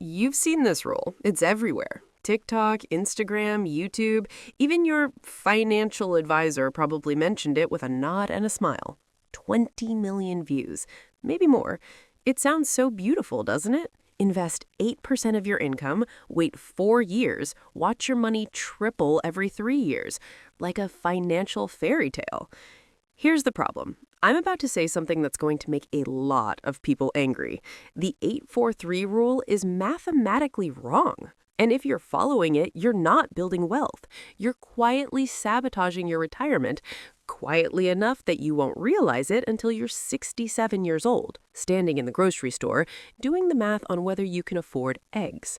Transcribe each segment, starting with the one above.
You've seen this rule. It's everywhere. TikTok, Instagram, YouTube, even your financial advisor probably mentioned it with a nod and a smile. 20 million views, maybe more. It sounds so beautiful, doesn't it? Invest 8% of your income, wait 4 years, watch your money triple every 3 years, like a financial fairy tale. Here's the problem. I'm about to say something that's going to make a lot of people angry. The 843 rule is mathematically wrong. And if you're following it, you're not building wealth. You're quietly sabotaging your retirement, quietly enough that you won't realize it until you're 67 years old, standing in the grocery store, doing the math on whether you can afford eggs.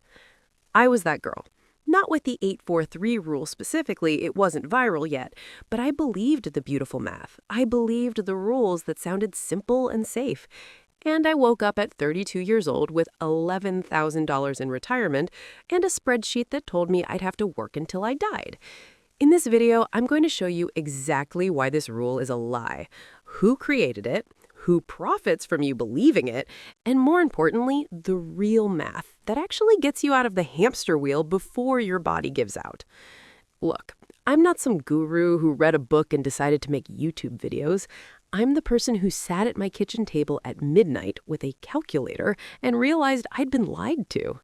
I was that girl. Not with the 843 rule specifically, it wasn't viral yet, but I believed the beautiful math. I believed the rules that sounded simple and safe. And I woke up at 32 years old with $11,000 in retirement and a spreadsheet that told me I'd have to work until I died. In this video, I'm going to show you exactly why this rule is a lie, who created it, who profits from you believing it, and more importantly, the real math that actually gets you out of the hamster wheel before your body gives out. Look, I'm not some guru who read a book and decided to make YouTube videos. I'm the person who sat at my kitchen table at midnight with a calculator and realized I'd been lied to.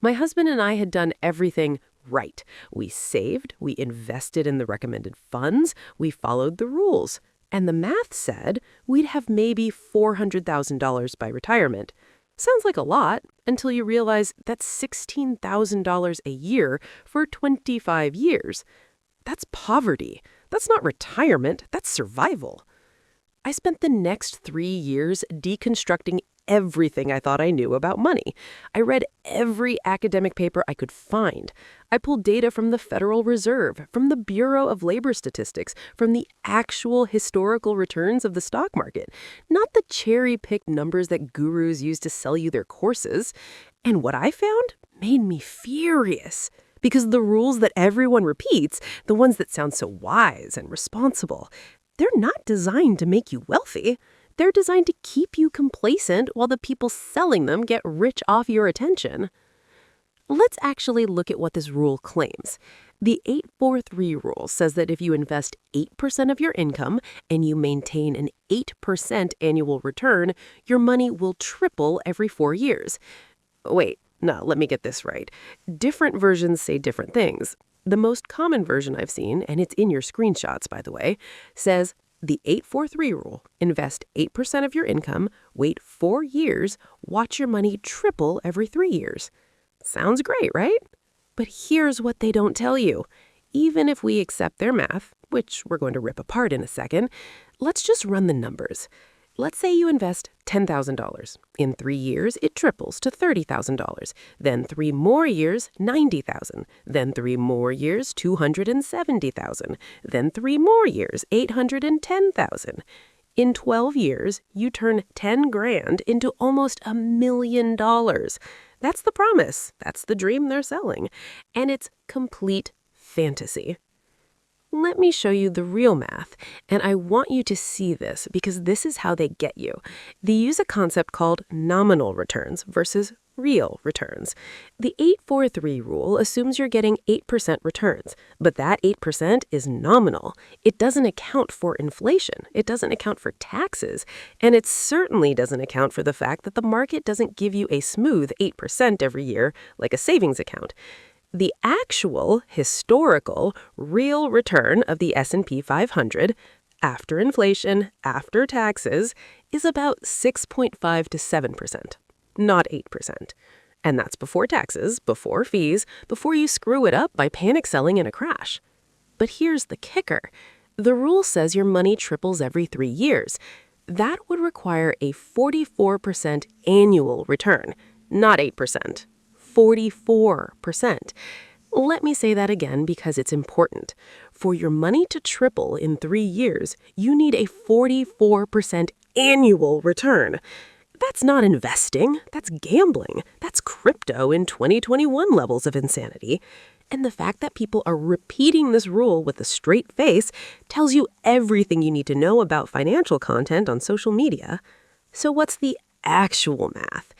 My husband and I had done everything right. We saved, we invested in the recommended funds, we followed the rules. And the math said we'd have maybe $400,000 by retirement. Sounds like a lot until you realize that's $16,000 a year for 25 years. That's poverty. That's not retirement. That's survival. I spent the next 3 years deconstructing everything I thought I knew about money. I read every academic paper I could find. I pulled data from the Federal Reserve, from the Bureau of Labor Statistics, from the actual historical returns of the stock market, not the cherry-picked numbers that gurus use to sell you their courses. And what I found made me furious. Because the rules that everyone repeats, the ones that sound so wise and responsible, they're not designed to make you wealthy. They're designed to keep you complacent while the people selling them get rich off your attention. Let's actually look at what this rule claims. The 843 rule says that if you invest 8% of your income and you maintain an 8% annual return, your money will triple every 4 years. Wait, no, let me get this right. Different versions say different things. The most common version I've seen, and it's in your screenshots, by the way, says the 843 rule: invest 8% of your income, wait 4 years, watch your money triple every 3 years. Sounds great, right? But here's what they don't tell you. Even if we accept their math, which we're going to rip apart in a second, let's just run the numbers. Let's say you invest $10,000. In 3 years, it triples to $30,000. Then 3 more years, $90,000. Then 3 more years, $270,000. Then 3 more years, $810,000. In 12 years, you turn 10 grand into almost $1 million. That's the promise. That's the dream they're selling. And it's complete fantasy. Let me show you the real math, and I want you to see this because this is how they get you. They use a concept called nominal returns versus real returns. The 843 rule assumes you're getting 8% returns, but that 8% is nominal. It doesn't account for inflation. It doesn't account for taxes, and it certainly doesn't account for the fact that the market doesn't give you a smooth 8% every year like a savings account. The actual, historical, real return of the S&P 500, after inflation, after taxes, is about 6.5 to 7%, not 8%. And that's before taxes, before fees, before you screw it up by panic selling in a crash. But here's the kicker. The rule says your money triples every 3 years. That would require a 44% annual return, not 8%. 44%. Let me say that again because it's important. For your money to triple in 3 years, you need a 44% annual return. That's not investing. That's gambling. That's crypto in 2021 levels of insanity. And the fact that people are repeating this rule with a straight face tells you everything you need to know about financial content on social media. So what's the actual math?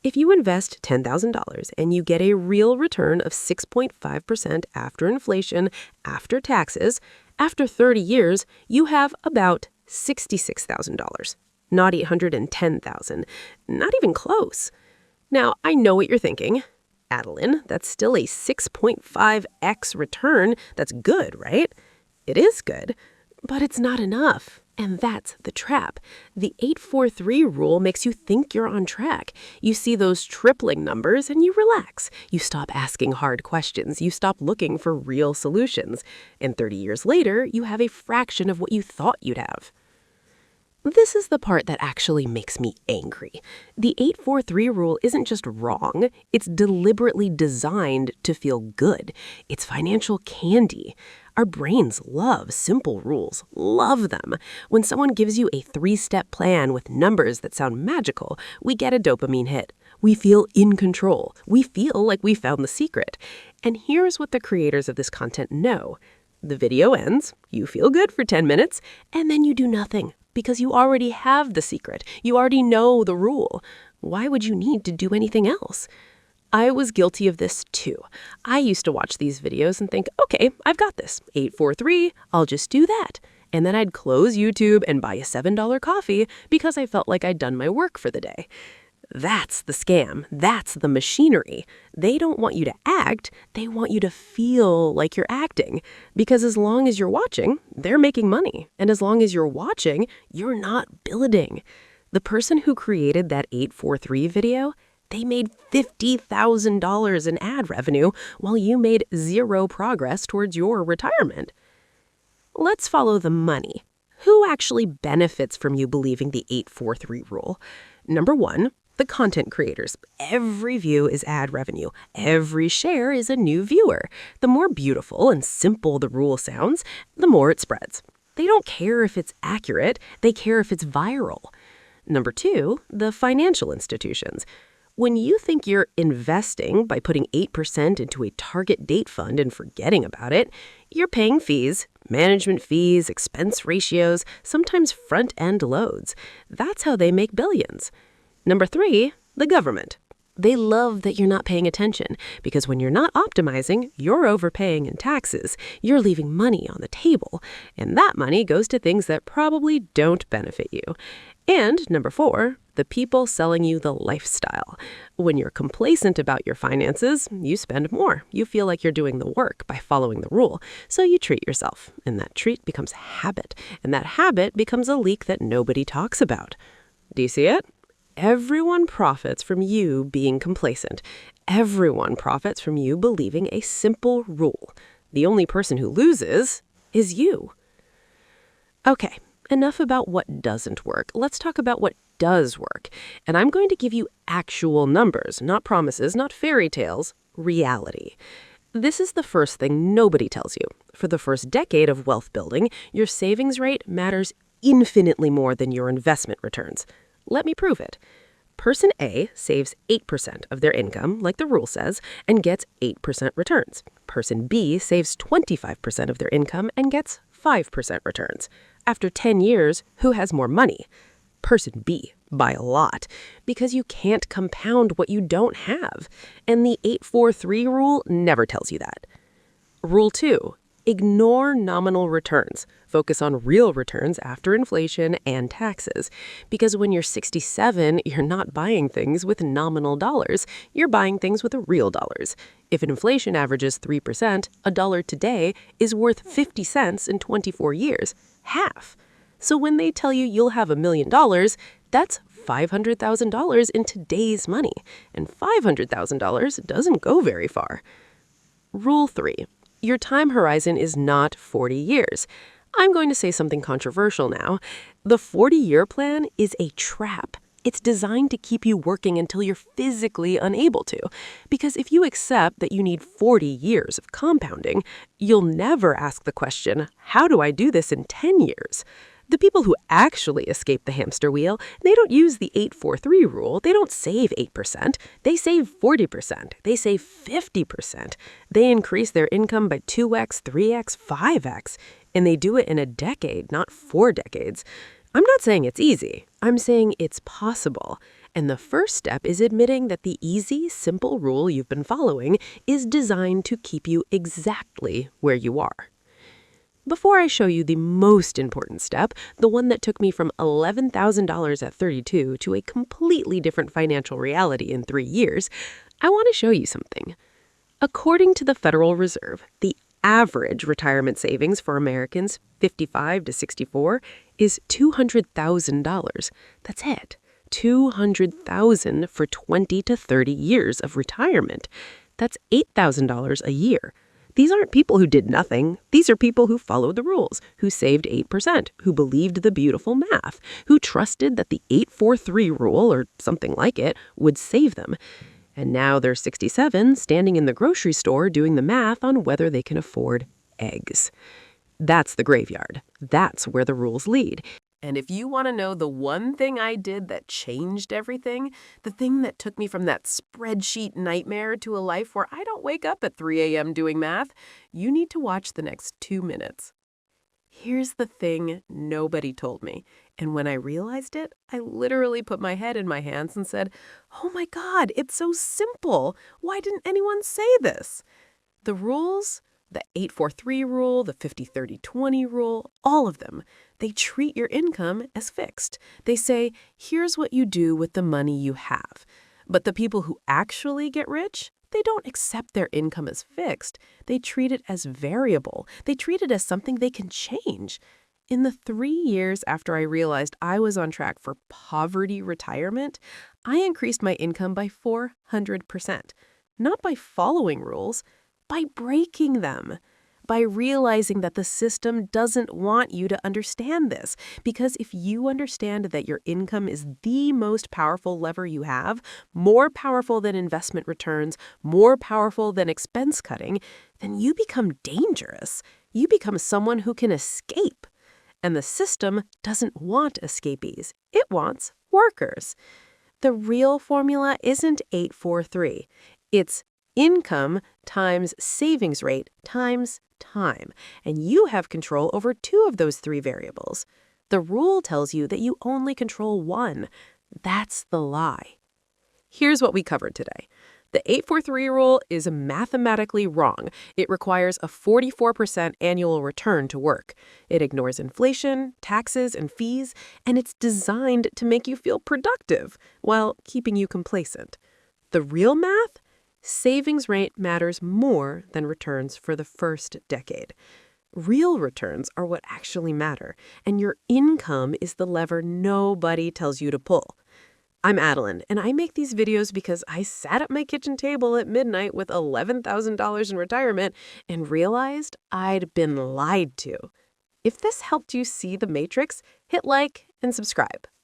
If you invest $10,000 and you get a real return of 6.5% after inflation, after taxes, after 30 years, you have about $66,000, not $810,000, not even close. Now, I know what you're thinking. Adalyn, that's still a 6.5x return. That's good, right? It is good, but it's not enough. And that's the trap. The 843 rule makes you think you're on track. You see those tripling numbers and you relax. You stop asking hard questions. You stop looking for real solutions. And 30 years later, you have a fraction of what you thought you'd have. This is the part that actually makes me angry. The 843 rule isn't just wrong, it's deliberately designed to feel good. It's financial candy. Our brains love simple rules, love them. When someone gives you a 3-step plan with numbers that sound magical, we get a dopamine hit. We feel in control. We feel like we found the secret. And here's what the creators of this content know. The video ends, you feel good for 10 minutes, and then you do nothing. Because you already have the secret. You already know the rule. Why would you need to do anything else? I was guilty of this too. I used to watch these videos and think, okay, I've got this. 843, I'll just do that. And then I'd close YouTube and buy a $7 coffee because I felt like I'd done my work for the day. That's the scam. That's the machinery. They don't want you to act. They want you to feel like you're acting. Because as long as you're watching, they're making money. And as long as you're watching, you're not building. The person who created that 843 video, they made $50,000 in ad revenue while you made zero progress towards your retirement. Let's follow the money. Who actually benefits from you believing the 843 rule? Number one, the content creators. Every view is ad revenue. Every share is a new viewer. The more beautiful and simple the rule sounds, the more it spreads. They don't care if it's accurate. They care if it's viral. Number two, the financial institutions. When you think you're investing by putting 8% into a target date fund and forgetting about it, you're paying fees, management fees, expense ratios, sometimes front-end loads. That's how they make billions. Number three, the government. They love that you're not paying attention because when you're not optimizing, you're overpaying in taxes. You're leaving money on the table, and that money goes to things that probably don't benefit you. And number four, the people selling you the lifestyle. When you're complacent about your finances, you spend more. You feel like you're doing the work by following the rule, so you treat yourself, and that treat becomes habit, and that habit becomes a leak that nobody talks about. Do you see it? Everyone profits from you being complacent. Everyone profits from you believing a simple rule. The only person who loses is you. Okay, enough about what doesn't work. Let's talk about what does work. And I'm going to give you actual numbers, not promises, not fairy tales, reality. This is the first thing nobody tells you. For the first decade of wealth building, your savings rate matters infinitely more than your investment returns. Let me prove it. Person A saves 8% of their income, like the rule says, and gets 8% returns. Person B saves 25% of their income and gets 5% returns. After 10 years, who has more money? Person B, by a lot, because you can't compound what you don't have. And the 843 rule never tells you that. Rule 2. Ignore nominal returns. Focus on real returns after inflation and taxes. Because when you're 67, you're not buying things with nominal dollars. You're buying things with real dollars. If inflation averages 3%, a dollar today is worth 50 cents in 24 years. Half. So when they tell you you'll have $1 million, that's $500,000 in today's money. And $500,000 doesn't go very far. Rule 3. Your time horizon is not 40 years. I'm going to say something controversial now. The 40-year plan is a trap. It's designed to keep you working until you're physically unable to. Because if you accept that you need 40 years of compounding, you'll never ask the question, how do I do this in 10 years? The people who actually escape the hamster wheel, they don't use the 843 rule. They don't save 8%. They save 40%. They save 50%. They increase their income by 2x, 3x, 5x. And they do it in a decade, not 4 decades. I'm not saying it's easy. I'm saying it's possible. And the first step is admitting that the easy, simple rule you've been following is designed to keep you exactly where you are. Before I show you the most important step, the one that took me from $11,000 at 32 to a completely different financial reality in 3 years, I want to show you something. According to the Federal Reserve, the average retirement savings for Americans 55 to 64 is $200,000. That's it. $200,000 for 20 to 30 years of retirement. That's $8,000 a year. These aren't people who did nothing. These are people who followed the rules, who saved 8%, who believed the beautiful math, who trusted that the 843 rule, or something like it, would save them. And now they're 67, standing in the grocery store doing the math on whether they can afford eggs. That's the graveyard. That's where the rules lead. And if you want to know the one thing I did that changed everything, the thing that took me from that spreadsheet nightmare to a life where I don't wake up at 3 a.m. doing math, you need to watch the next 2 minutes. Here's the thing nobody told me. And when I realized it, I literally put my head in my hands and said, "Oh my God, it's so simple. Why didn't anyone say this?" The rules, the 843 rule, the 50-30-20 rule, all of them, they treat your income as fixed. They say, here's what you do with the money you have. But the people who actually get rich, they don't accept their income as fixed. They treat it as variable. They treat it as something they can change. In the 3 years after I realized I was on track for poverty retirement, I increased my income by 400%. Not by following rules, by breaking them. By realizing that the system doesn't want you to understand this. Because if you understand that your income is the most powerful lever you have, more powerful than investment returns, more powerful than expense cutting, then you become dangerous. You become someone who can escape. And the system doesn't want escapees. It wants workers. The real formula isn't 843. It's income times savings rate times time. And you have control over 2 of those 3 variables. The rule tells you that you only control 1. That's the lie. Here's what we covered today. The 843 rule is mathematically wrong. It requires a 44% annual return to work. It ignores inflation, taxes, and fees, and it's designed to make you feel productive while keeping you complacent. The real math? Savings rate matters more than returns for the first decade. Real returns are what actually matter, and your income is the lever nobody tells you to pull. I'm Adalyn, and I make these videos because I sat at my kitchen table at midnight with $11,000 in retirement and realized I'd been lied to. If this helped you see the matrix, hit like and subscribe.